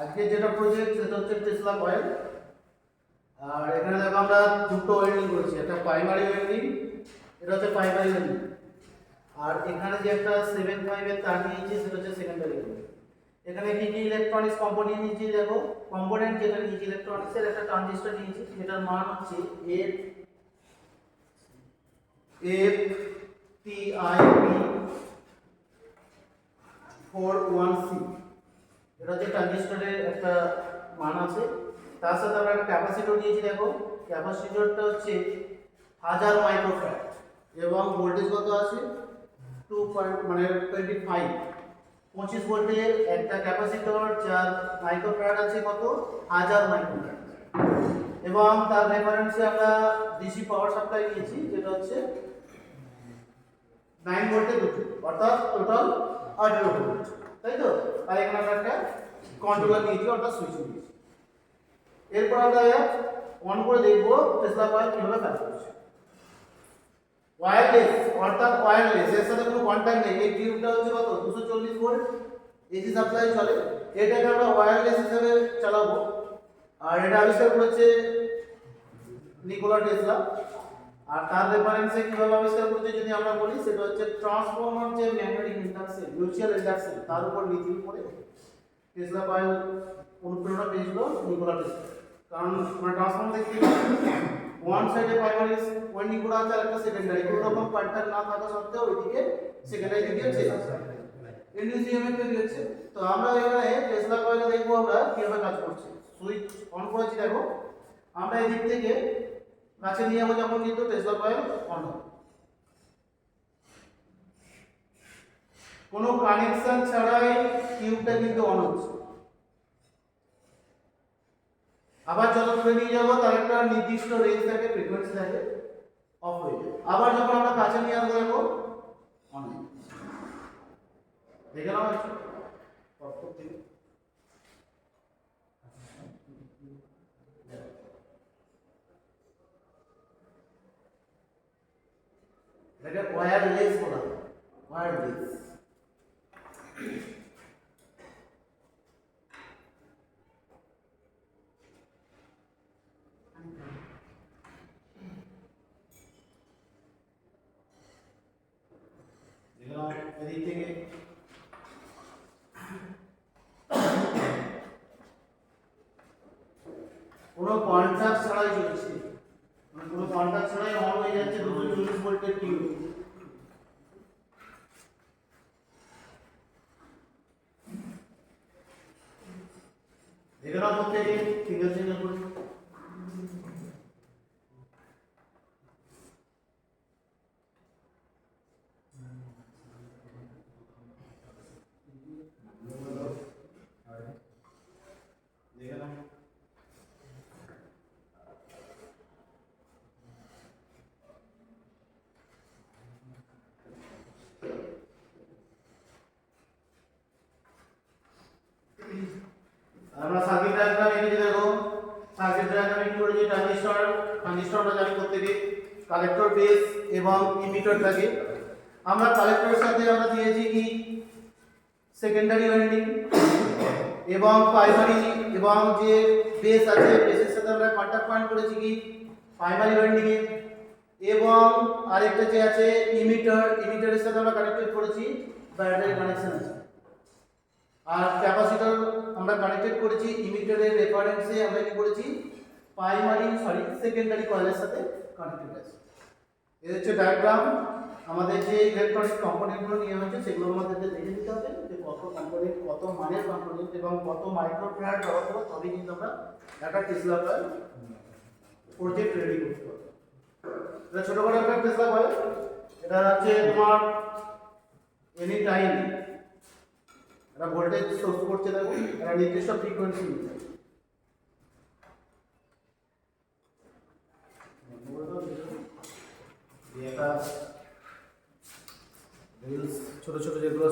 আজকে যেটা প্রজেক্ট সেটা হচ্ছে টেসলা কয়েল। আর এখানে দেখো আমরা দুটো ওয়েল্ডিং করেছি, একটা প্রাইমারি ওয়েল্ডিং, এটা হচ্ছে প্রাইমারি ওয়েল্ডিং। আর এখানে যে একটা 7.5 এর তার নিয়েছি সেটা হচ্ছে সেকেন্ডারি ওয়েল্ডিং। এখানে কি কি ইলেকট্রনিক্স কম্পোনেন্ট নিয়েছি দেখো। কম্পোনেন্ট যেটা নিয়েছি ইলেকট্রনিক্সের একটা ট্রানজিস্টর নিয়েছি, যেটার মান হচ্ছে FTIP401C। এটা হচ্ছে ট্রানজিস্টরের একটা মান আছে। তার সাথে আমরা একটা ক্যাপাসিটর নিয়েছি দেখো। ক্যাপাসিটরটা হচ্ছে 1000 মাইক্রোফ্যারাড এবং ভোল্টেজ কত আছে 25 ভোল্টের একটা ক্যাপাসিটর, যার মাইক্রোফ্যারাড আছে কত 1000 মাইক্রোফ্যারাড। এবং তার রেফারেন্সে আমরা ডিসি পাওয়ার সাপ্লাই নিয়েছি, যেটা হচ্ছে 9 ভোল্টের দুটো, অর্থাৎ টোটাল 18 ভোল্ট, তাই তো। আর এখানে আমরা একটা কন্ট্রোলার নিয়েছি, অর্থাৎ সুইচ নিয়েছি। এরপর আমরা অন করে দেখবো টেসলা কয়েল কিভাবে কাজ করছে। ওয়্যারলেস, অর্থাৎ ওয়্যারলেস, এর সাথে কোনো কন্ট্যাক্ট নেই। এই টিউবটা হচ্ছে কত 240 ভোল্ট এসি সাপ্লাই চলে। এটাকে আমরা ওয়্যারলেস হিসেবে চালাবো। আর এটা আবিষ্কার করেছে নিকোলা টেসলা। আর তার রেফারেন্সে কিভাবে আবিষ্কার করেছে যদি আমরা বলি, সেটা হচ্ছে ট্রান্সফর্মার যে ম্যাগনেটিক ইন্ডাকশন, মিউচুয়াল ইন্ডাকশন, তার উপর ভিত্তি করে টেসলা কয়েল অনুপ্রেরণা পেয়েছিল নিকোলা টেসলা। কারণ মানে ট্রান্সফর্মার দেখতে ওয়ান সাইডে প্রাইমারি ওয়েন্ডিং করা আছে আর একটা সেকেন্ডারি, কোনো রকম কন্ট্যাক্ট না থাকা সত্ত্বেও ওইদিকে সেকেন্ডারি দিকে হচ্ছে ইন্ডিউসিএমএফ তৈরি হচ্ছে। তো আমরা এখানে টেসলা কয়েলে দেখবো আমরা কিভাবে কাজ করছে। সুইচ অন করেছি দেখো, আমরা এদিক থেকে কাছে নিয়ে যাবো যখন, কিন্তু টেসলা কয়েল অন হবে। কোনো কানেকশন ছাড়াই টিউবটা কিন্তু অন হচ্ছে। আবার যত দূরে নিয়ে যাবো তার একটা নির্দিষ্ট রেঞ্জ থাকে, ফ্রিকোয়েন্সি থাকে, অফ হয়ে যাবে। আবার যখন আমরা কাছে নিয়ে আসবো দেখো অন হয়ে যাবে। দেখে নাও একটু পরপর থেকে। এটাকে ওয়্যারলেস বলা হয়, ওয়্যারলেস। এদিক থেকে কোনো কন্ট্যাক্ট ছাড়াই চলছে, মানে কোনো কন্ট্যাক্ট ছাড়াই অন হয়ে যাচ্ছে 240 ভোল্টের টিউব। দেখে নাও প্রত্যেকে সিঙ্গেল সিঙ্গেল করে। দেখে নাও আমরা সার্কিট ডায়াগ্রাম এঁকেছি দেখো। সার্কিট ডায়াগ্রামে কি করেছি, ট্রানজিস্টরটা জানি প্রত্যেকে কালেক্টর, বেস এবং ইমিটার থাকে। আমরা কালেক্টরের সাথে আমরা দিয়েছি কি সেকেন্ডারি ওয়েন্ডিং এবং প্রাইমারি, এবং যে বেস আছে বেসের সাথে আমরা কন্টাক্ট পয়েন্ট করেছি কি প্রাইমারি ওয়েন্ডিং এ, এবং আরেকটা যে আছে ইমিটার, ইমিটারের সাথে আমরা কানেক্টেড করেছি ব্যাটারি কানেকশন আছে। আর ক্যাপাসিটর আমরা কানেক্টেড করেছি ইমিটারের রেফারেন্সে, আমরা কি করেছি সেকেন্ডারি কয়েলের সাথে কানেক্টেড আছে। এর হচ্ছে ডায়াগ্রাম। আমাদের যে ইলেকট্রনিক কম্পোনেন্টগুলো নিয়ে হয়েছে সেগুলোর মধ্যে দেখে নিতে হবে যে কত কম্পোনেন্ট, কত মানের কম্পোনেন্ট এবং কত মাইক্রোফ্যারাড ব্যবহার করবো, তবে কিন্তু আমরা একটা টেসলা কয়েল প্রজেক্ট রেডি করতে পারবো। এটা ছোটখাটো একটা টেসলা কয়েল। এটা হচ্ছে তোমার এনি টাইম এটা ভোল্টেজ সোর্স করছে দেখো, এটা নির্দিষ্ট ফ্রিকোয়েন্সি নিচ্ছে। এটা রিলস ছোট ছোট যেগুলো